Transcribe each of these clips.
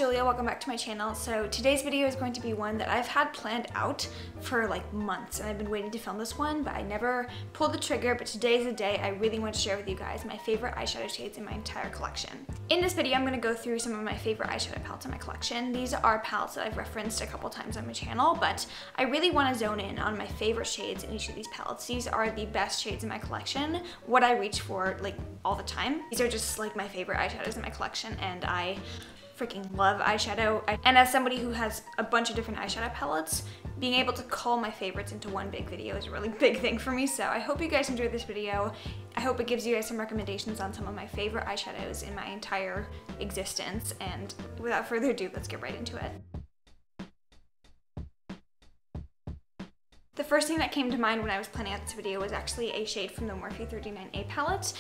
Julia, welcome back to my channel. So today's video is going to be one that I've had planned out for like months, and I've been waiting to film this one, but I never pulled the trigger. But today's the day I really want to share with you guys my favorite eyeshadow shades in my entire collection. In this video, I'm going to go through some of my favorite eyeshadow palettes in my collection. These are palettes that I've referenced a couple times on my channel, but I really want to zone in on my favorite shades in each of these palettes. These are the best shades in my collection, what I reach for like all the time. These are just like my favorite eyeshadows in my collection, and I freaking love eyeshadow. And as somebody who has a bunch of different eyeshadow palettes, being able to cull my favorites into one big video is a really big thing for me. So I hope you guys enjoyed this video. I hope it gives you guys some recommendations on some of my favorite eyeshadows in my entire existence. And without further ado, let's get right into it. The first thing that came to mind when I was planning out this video was actually a shade from the Morphe 39A palette.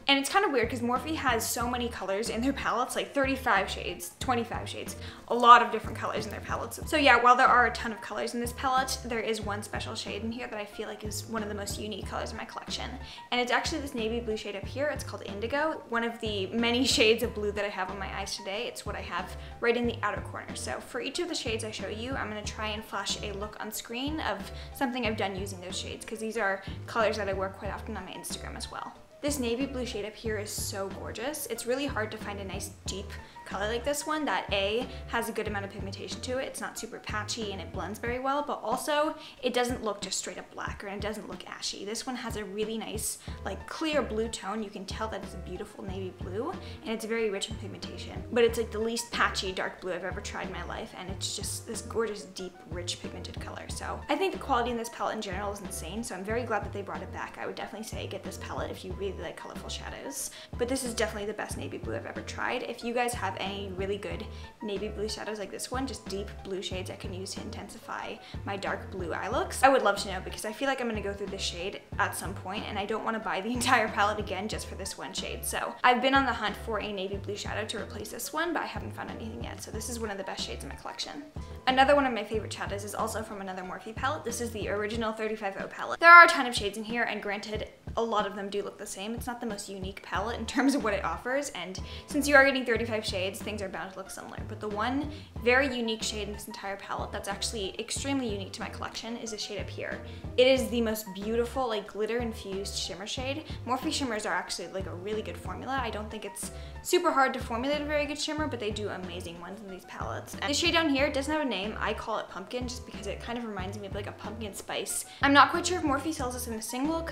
And it's kind of weird because Morphe has so many colors in their palettes, like 35 shades, 25 shades, a lot of different colors in their palettes. So yeah, while there are a ton of colors in this palette, there is one special shade in here that I feel like is one of the most unique colors in my collection. And it's actually this navy blue shade up here. It's called Indigo, one of the many shades of blue that I have on my eyes today. It's what I have right in the outer corner. So for each of the shades I show you, I'm going to try and flash a look on screen of something I've done using those shades, because these are colors that I wear quite often on my Instagram as well. This navy blue shade up here is so gorgeous. It's really hard to find a nice deep color like this one that A, has a good amount of pigmentation to it. It's not super patchy and it blends very well, but also it doesn't look just straight up black, or it doesn't look ashy. This one has a really nice like clear blue tone. You can tell that it's a beautiful navy blue, and it's very rich in pigmentation, but it's like the least patchy dark blue I've ever tried in my life, and it's just this gorgeous deep rich pigmented color. So I think the quality in this palette in general is insane, so I'm very glad that they brought it back. I would definitely say get this palette if you really like colorful shadows, but this is definitely the best navy blue I've ever tried. If you guys have any really good navy blue shadows like this one, just deep blue shades I can use to intensify my dark blue eye looks, I would love to know, because I feel like I'm going to go through this shade at some point and I don't want to buy the entire palette again just for this one shade. So I've been on the hunt for a navy blue shadow to replace this one, but I haven't found anything yet, so this is one of the best shades in my collection. Another one of my favorite shadows is also from another Morphe palette. This is the original 35O palette. There are a ton of shades in here, and granted, a lot of them do look the same. It's not the most unique palette in terms of what it offers, and since you are getting 35 shades, things are bound to look similar. But the one very unique shade in this entire palette that's actually extremely unique to my collection is this shade up here. It is the most beautiful, like glitter infused shimmer shade. Morphe shimmers are actually like a really good formula. I don't think it's super hard to formulate a very good shimmer, but they do amazing ones in these palettes. And this shade down here doesn't have a name. I call it pumpkin just because it kind of reminds me of like a pumpkin spice. I'm not quite sure if Morphe sells this in a single,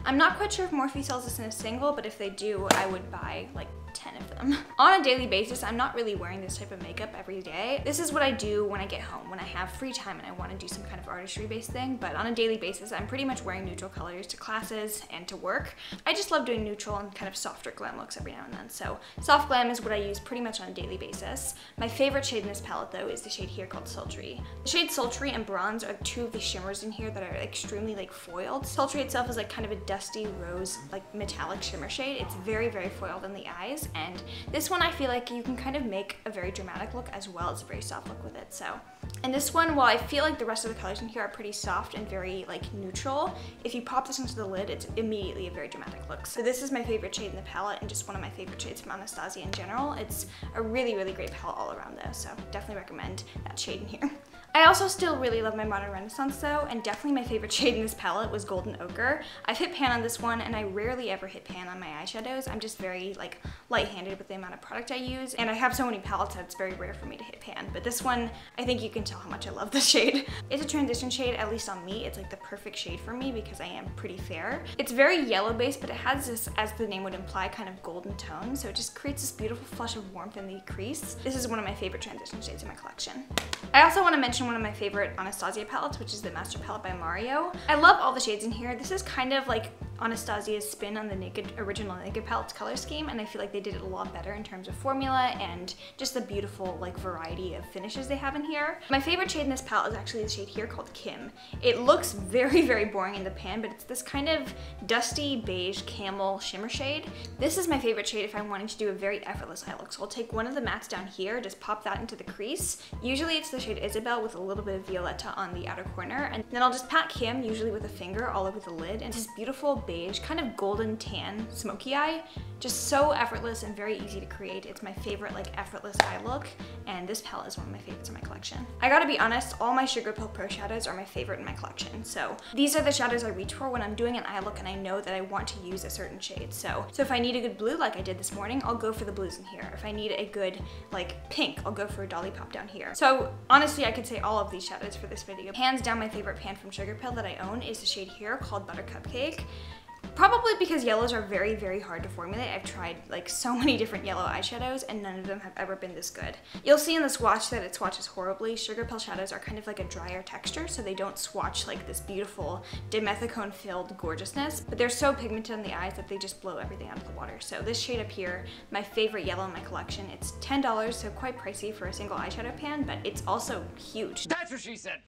I'm not quite sure if Morphe sells this in a single, but if they do, I would buy like 10 of them. On a daily basis, I'm not really wearing this type of makeup every day. This is what I do when I get home, when I have free time and I want to do some kind of artistry-based thing, but on a daily basis, I'm pretty much wearing neutral colors to classes and to work. I just love doing neutral and kind of softer glam looks every now and then, so soft glam is what I use pretty much on a daily basis. My favorite shade in this palette, though, is the shade here called Sultry. The shade Sultry and Bronze are two of the shimmers in here that are extremely like foiled. Sultry itself is like kind of a dusty rose, like metallic shimmer shade. It's very, very foiled in the eyes, and this one I feel like you can kind of make a very dramatic look as well as a very soft look with it. So, and this one, while I feel like the rest of the colors in here are pretty soft and very like neutral, if you pop this into the lid, it's immediately a very dramatic look. So this is my favorite shade in the palette, and just one of my favorite shades from Anastasia in general. It's a really, really great palette all around though, so definitely recommend that shade in here. I also still really love my Modern Renaissance though, and definitely my favorite shade in this palette was Golden Ochre. I've hit pan on this one, and I rarely ever hit pan on my eyeshadows. I'm just very like light-handed with the amount of product I use, and I have so many palettes that it's very rare for me to hit pan. But this one, I think you can tell how much I love this shade. It's a transition shade, at least on me. It's like the perfect shade for me because I am pretty fair. It's very yellow based, but it has this, as the name would imply, kind of golden tone, so it just creates this beautiful flush of warmth in the crease. This is one of my favorite transition shades in my collection. I also want to mention one of my favorite Anastasia palettes, which is the Master Palette by Mario. I love all the shades in here. This is kind of like Anastasia's spin on the original Naked Palette's color scheme, and I feel like they did it a lot better in terms of formula and just the beautiful like variety of finishes they have in here. My favorite shade in this palette is actually the shade here called Kim. It looks very, very boring in the pan, but it's this kind of dusty beige camel shimmer shade. This is my favorite shade if I'm wanting to do a very effortless eye look. So I'll take one of the mattes down here, just pop that into the crease. Usually it's the shade Isabel with a little bit of Violetta on the outer corner, and then I'll just pat Kim, usually with a finger, all over the lid, and it's this beautiful beige, kind of golden tan, smoky eye. Just so effortless and very easy to create. It's my favorite like effortless eye look, and this palette is one of my favorites in my collection. I gotta be honest, all my Sugar Pill Pro shadows are my favorite in my collection. So these are the shadows I reach for when I'm doing an eye look and I know that I want to use a certain shade. So if I need a good blue like I did this morning, I'll go for the blues in here. If I need a good like pink, I'll go for a Dolly Pop down here. So honestly, I could say all of these shadows for this video. Hands down, my favorite pan from Sugar Pill that I own is the shade here called Butter Cupcake. Probably because yellows are very, very hard to formulate. I've tried like so many different yellow eyeshadows and none of them have ever been this good. You'll see in the swatch that it swatches horribly. Sugar Pill shadows are kind of like a drier texture, so they don't swatch like this beautiful dimethicone filled gorgeousness, but they're so pigmented on the eyes that they just blow everything out of the water. So this shade up here, my favorite yellow in my collection, it's $10, so quite pricey for a single eyeshadow pan, but it's also huge. That's what she said.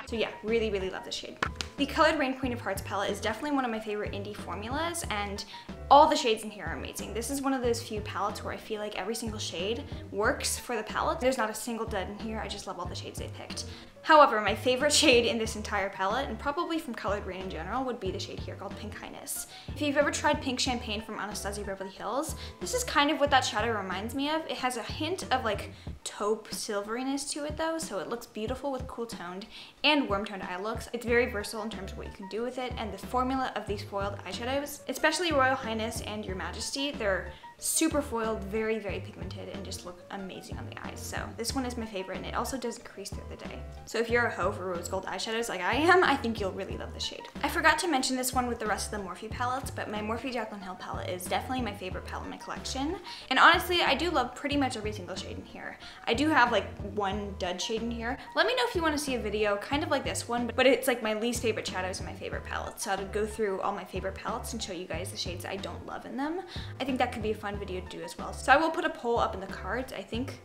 So yeah, really, really love this shade. The colored Rain Queen of Hearts palette is definitely one of my favorite indie formulas, and all the shades in here are amazing. This is one of those few palettes where I feel like every single shade works for the palette. There's not a single dud in here. I just love all the shades they picked. However, my favorite shade in this entire palette, and probably from Colored Rain in general, would be the shade here called Pink Highness. If you've ever tried Pink Champagne from Anastasia Beverly Hills, this is kind of what that shadow reminds me of. It has a hint of like taupe silveriness to it though, so it looks beautiful with cool toned and warm toned eye looks. It's very versatile in terms of what you can do with it, and the formula of these foiled eyeshadows, especially Royal Highness and Your Majesty, they're super foiled, very, very pigmented, and just look amazing on the eyes. So this one is my favorite, and it also doesn't crease through the day. So if you're a hoe for rose gold eyeshadows like I am, I think you'll really love this shade. I forgot to mention this one with the rest of the Morphe palettes, but my Morphe JACLYNHILL palette is definitely my favorite palette in my collection. And honestly, I do love pretty much every single shade in here. I do have like one dud shade in here. Let me know if you want to see a video kind of like this one, but it's like my least favorite shadows and my favorite palettes. So I would go through all my favorite palettes and show you guys the shades I don't love in them. I think that could be a fun video to do as well. So I will put a poll up in the cards. I think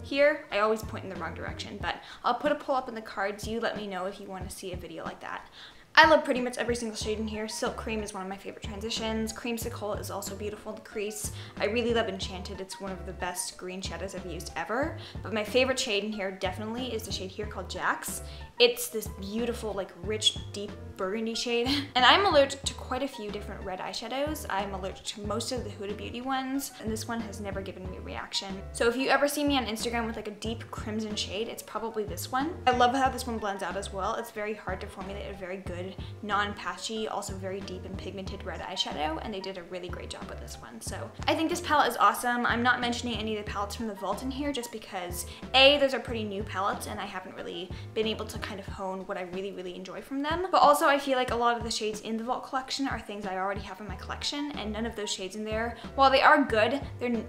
here, I always point in the wrong direction, but I'll put a poll up in the cards. You let me know if you want to see a video like that. I love pretty much every single shade in here. Silk Cream is one of my favorite transitions. Creamsicle is also beautiful to crease. I really love Enchanted. It's one of the best green shadows I've used ever. But my favorite shade in here definitely is the shade here called Jax. It's this beautiful, like rich, deep burgundy shade. And I'm allergic to quite a few different red eyeshadows. I'm allergic to most of the Huda Beauty ones, and this one has never given me a reaction. So if you ever see me on Instagram with like a deep crimson shade, it's probably this one. I love how this one blends out as well. It's very hard to formulate a very good, non-patchy, also very deep and pigmented red eyeshadow, and they did a really great job with this one. So I think this palette is awesome. I'm not mentioning any of the palettes from the vault in here just because A, those are pretty new palettes and I haven't really been able to kind of hone what I really, really enjoy from them. But also I feel like a lot of the shades in the vault collection are things I already have in my collection, and none of those shades in there, while they are good,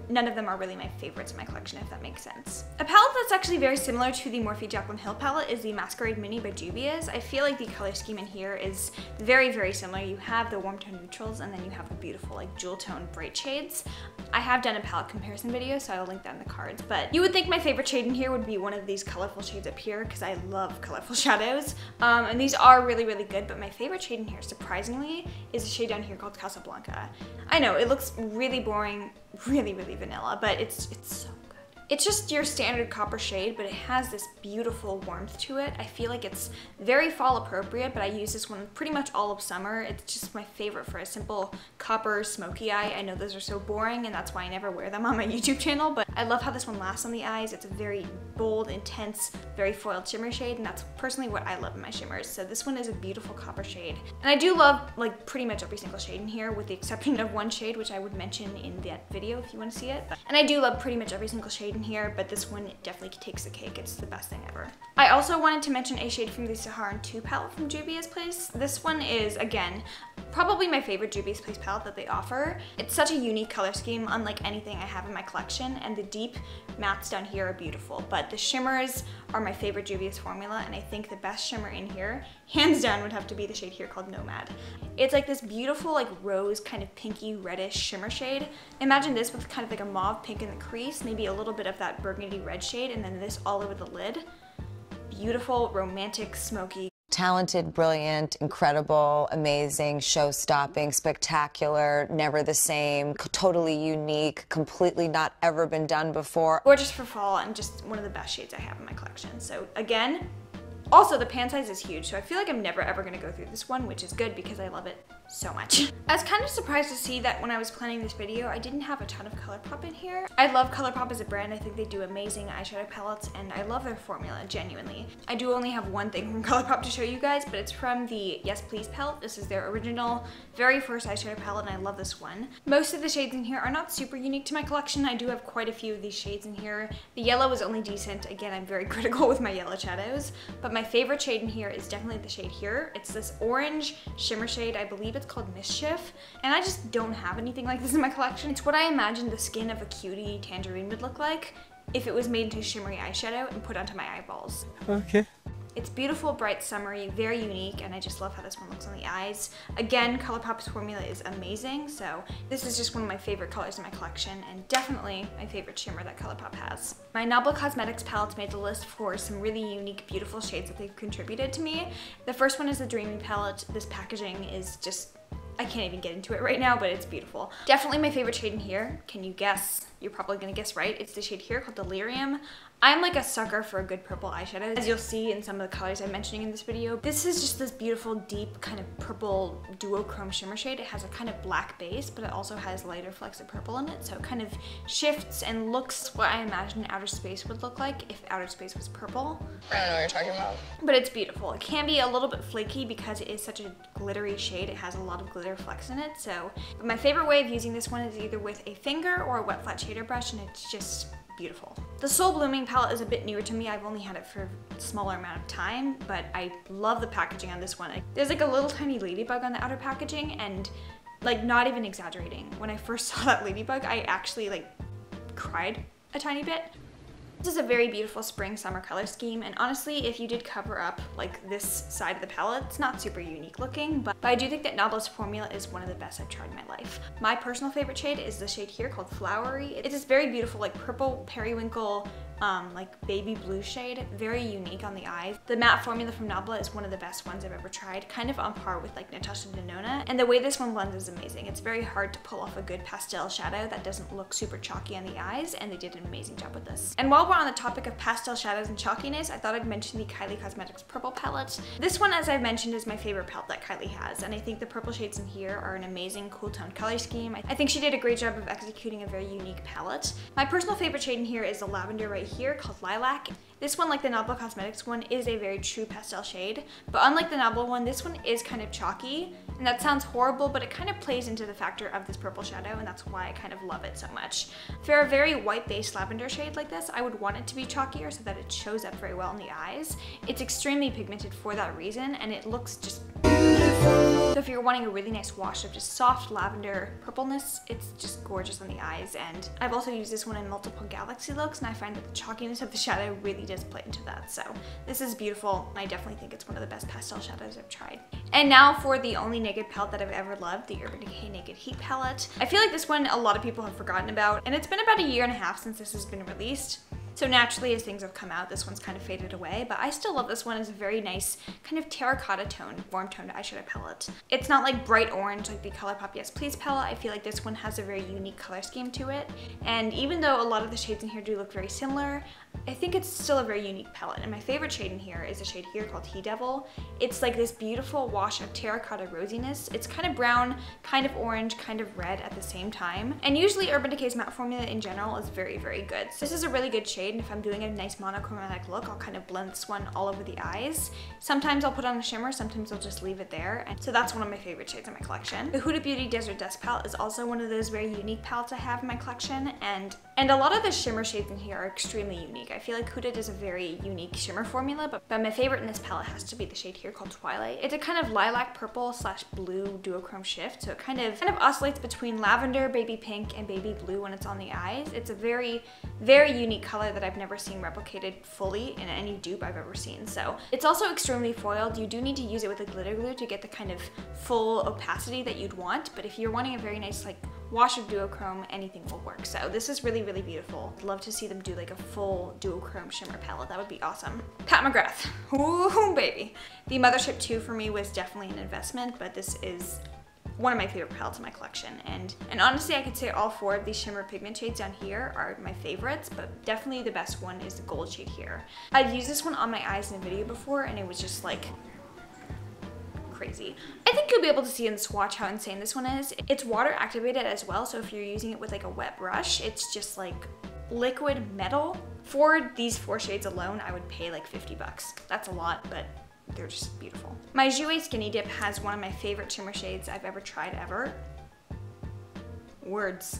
none of them are really my favorites in my collection, if that makes sense. A palette that's actually very similar to the Morphe JACLYNHILL palette is the Masquerade Mini by Juvia's. I feel like the color scheme in here is very, very similar. You have the warm tone neutrals and then you have the beautiful like jewel tone bright shades. I have done a palette comparison video, so I'll link that in the cards, but you would think my favorite shade in here would be one of these colorful shades up here because I love colorful shadows. And these are really, really good, but my favorite shade in here, surprisingly, is a shade down here called Casablanca. I know, it looks really boring, really, really vanilla, but it's so good. It's just your standard copper shade, but it has this beautiful warmth to it. I feel like it's very fall appropriate, but I use this one pretty much all of summer. It's just my favorite for a simple copper smoky eye. I know those are so boring, and that's why I never wear them on my YouTube channel, but I love how this one lasts on the eyes. It's a very bold, intense, very foiled shimmer shade, and that's personally what I love in my shimmers. So this one is a beautiful copper shade. And I do love like pretty much every single shade in here, with the exception of one shade, which I would mention in that video if you want to see it. And I do love pretty much every single shade in here, but this one definitely takes the cake. It's the best thing ever. I also wanted to mention a shade from the Saharan 2 palette from Juvia's Place. This one is, again, probably my favorite Juvia's Place palette that they offer. It's such a unique color scheme, unlike anything I have in my collection, and the deep mattes down here are beautiful, but the shimmers are my favorite Juvia's formula, and I think the best shimmer in here, hands down, would have to be the shade here called Nomad. It's like this beautiful, like rose, kind of pinky reddish shimmer shade. Imagine this with kind of like a mauve pink in the crease, maybe a little bit of that burgundy red shade, and then this all over the lid. Beautiful, romantic, smoky. Talented, brilliant, incredible, amazing, show-stopping, spectacular, never the same, totally unique, completely not ever been done before. Gorgeous for fall, and just one of the best shades I have in my collection. So again, also the pan size is huge, so I feel like I'm never ever gonna go through this one, which is good because I love it so much. I was kind of surprised to see that when I was planning this video, I didn't have a ton of Colourpop in here. I love Colourpop as a brand. I think they do amazing eyeshadow palettes and I love their formula, genuinely. I do only have one thing from Colourpop to show you guys, but it's from the Yes Please palette. This is their original, very first eyeshadow palette and I love this one. Most of the shades in here are not super unique to my collection. I do have quite a few of these shades in here. The yellow is only decent. Again, I'm very critical with my yellow shadows, but my favorite shade in here is definitely the shade here. It's this orange shimmer shade. I believe it's called Mischief, and I just don't have anything like this in my collection. It's what I imagined the skin of a cutie tangerine would look like if it was made into shimmery eyeshadow and put onto my eyeballs. Okay. It's beautiful, bright, summery, very unique, and I just love how this one looks on the eyes. Again, Colourpop's formula is amazing, so this is just one of my favorite colors in my collection, and definitely my favorite shimmer that Colourpop has. My NABLA Cosmetics palettes made the list for some really unique, beautiful shades that they've contributed to me. The first one is the Dreamy palette. This packaging is just, I can't even get into it right now, but it's beautiful. Definitely my favorite shade in here. Can you guess? You're probably gonna guess right. It's the shade here called Delirium. I'm like a sucker for a good purple eyeshadow, as you'll see in some of the colors I'm mentioning in this video. This is just this beautiful, deep, kind of purple duochrome shimmer shade. It has a kind of black base, but it also has lighter flecks of purple in it, so it kind of shifts and looks what I imagine outer space would look like if outer space was purple. I don't know what you're talking about. But it's beautiful. It can be a little bit flaky because it is such a glittery shade. It has a lot of glitter flecks in it, so. But my favorite way of using this one is either with a finger or a wet flat shader brush, and it's just beautiful. The Soul Blooming palette is a bit newer to me. I've only had it for a smaller amount of time, but I love the packaging on this one. There's like a little tiny ladybug on the outer packaging, and like not even exaggerating, when I first saw that ladybug, I actually like cried a tiny bit. This is a very beautiful spring summer color scheme, and honestly, if you did cover up like this side of the palette, it's not super unique looking, but I do think that NABLA's formula is one of the best I've tried in my life. My personal favorite shade is the shade here called Flowery. It's this very beautiful like purple periwinkle like baby blue shade, very unique on the eyes. The matte formula from NABLA is one of the best ones I've ever tried, kind of on par with like Natasha Denona, and the way this one blends is amazing. It's very hard to pull off a good pastel shadow that doesn't look super chalky on the eyes, and they did an amazing job with this. And while we're on the topic of pastel shadows and chalkiness, I thought I'd mention the KYLIE Cosmetics purple palette. This one, as I've mentioned, is my favorite palette that KYLIE has, and I think the purple shades in here are an amazing cool tone color scheme. I think she did a great job of executing a very unique palette. My personal favorite shade in here is the lavender right here called Lilac. This one, like the NABLA Cosmetics one, is a very true pastel shade, but unlike the NABLA one, this one is kind of chalky, and that sounds horrible, but it kind of plays into the factor of this purple shadow, and that's why I kind of love it so much. For a very white-based lavender shade like this, I would want it to be chalkier so that it shows up very well in the eyes. It's extremely pigmented for that reason, and it looks just beautiful. So if you're wanting a really nice wash of just soft lavender purpleness, it's just gorgeous on the eyes. And I've also used this one in multiple Galaxy looks, and I find that the chalkiness of the shadow really does play into that. So this is beautiful, and I definitely think it's one of the best pastel shadows I've tried. And now for the only naked palette that I've ever loved, the Urban Decay Naked Heat palette. I feel like this one a lot of people have forgotten about, and it's been about 1.5 years since this has been released. So naturally, as things have come out, this one's kind of faded away, but I still love this one as a very nice kind of terracotta tone, warm toned eyeshadow palette. It's not like bright orange like the Colourpop Yes Please palette. I feel like this one has a very unique color scheme to it. And even though a lot of the shades in here do look very similar, I think it's still a very unique palette. And my favorite shade in here is a shade here called He Devil. It's like this beautiful wash of terracotta rosiness. It's kind of brown, kind of orange, kind of red at the same time. And usually Urban Decay's matte formula in general is very, very good. So this is a really good shade, and if I'm doing a nice monochromatic look, I'll kind of blend this one all over the eyes. Sometimes I'll put on a shimmer, sometimes I'll just leave it there. And so that's one of my favorite shades in my collection. The Huda Beauty Desert Dusk palette is also one of those very unique palettes I have in my collection, and a lot of the shimmer shades in here are extremely unique. I feel like Huda does a very unique shimmer formula, but my favorite in this palette has to be the shade here called Twilight. It's a kind of lilac purple / blue duochrome shift, so it kind of oscillates between lavender, baby pink, and baby blue when it's on the eyes. It's a very, very unique color that I've never seen replicated fully in any dupe I've ever seen. So it's also extremely foiled. You do need to use it with a glitter glue to get the kind of full opacity that you'd want, but if you're wanting a very nice like wash of duochrome, anything will work. So this is really, really beautiful. I'd love to see them do like a full duochrome shimmer palette. That would be awesome. Pat McGrath, ooh baby. The Mothership 2 for me was definitely an investment, but this is one of my favorite palettes in my collection. And honestly, I could say all 4 of these shimmer pigment shades down here are my favorites, but definitely the best one is the gold shade here. I've used this one on my eyes in a video before, and it was just like crazy. I think you'll be able to see in the swatch how insane this one is. It's water activated as well, so if you're using it with like a wet brush, it's just like liquid metal. For these 4 shades alone, I would pay like 50 bucks. That's a lot, but they're just beautiful. My Jouer Skinny Dip has one of my favorite shimmer shades I've ever tried ever. Words.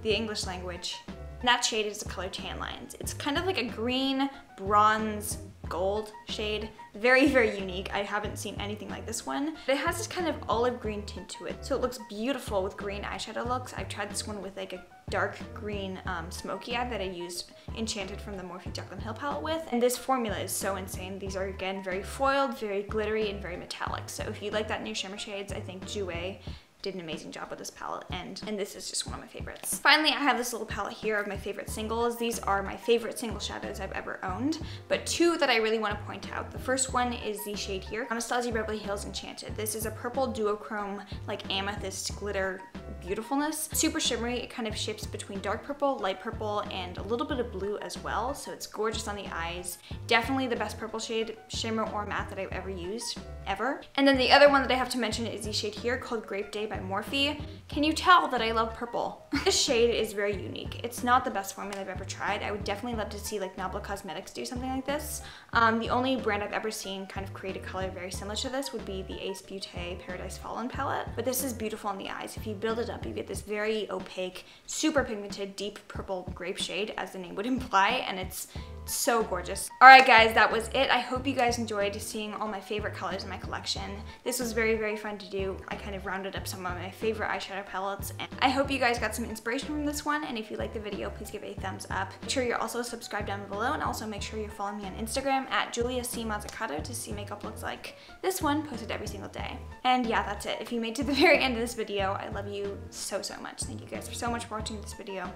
The English language. And that shade is the color Tan Lines. It's kind of like a green, bronze, gold shade. Very, very unique. I haven't seen anything like this one. It has this kind of olive green tint to it, so it looks beautiful with green eyeshadow looks. I've tried this one with like a dark green smoky eye that I used Enchanted from the Morphe JACLYNHILL palette with. And this formula is so insane. These are, again, very foiled, very glittery, and very metallic. So if you like that new shimmer shades, I think Jouer did an amazing job with this palette, and this is just one of my favorites. Finally, I have this little palette here of my favorite singles. These are my favorite single shadows I've ever owned, but 2 that I really want to point out. The first one is the shade here, Anastasia Beverly Hills Enchanted. This is a purple duochrome, like amethyst glitter beautifulness. Super shimmery. It kind of shifts between dark purple, light purple, and a little bit of blue as well, so it's gorgeous on the eyes. Definitely the best purple shade, shimmer or matte, that I've ever used, ever. And then the other one that I have to mention is the shade here called Grape Day by Morphe. Can you tell that I love purple? This shade is very unique. It's not the best formula I've ever tried. I would definitely love to see like NABLA Cosmetics do something like this. The only brand I've ever seen kind of create a color very similar to this would be the Ace Beauté Paradise Fallen palette. But this is beautiful on the eyes. If you build it up, you get this very opaque, super pigmented, deep purple grape shade, as the name would imply, and it's so gorgeous. Alright guys, that was it. I hope you guys enjoyed seeing all my favorite colors in my collection. This was very, very fun to do. I kind of rounded up some of my favorite eyeshadow palettes, and I hope you guys got some inspiration from this one, and if you liked the video, please give it a thumbs up. Make sure you're also subscribed down below, and also make sure you're following me on Instagram at JuliaC Mazzucato to see makeup looks like this one, posted every single day. And yeah, that's it. If you made it to the very end of this video, I love you so, so much. Thank you guys so much for watching this video.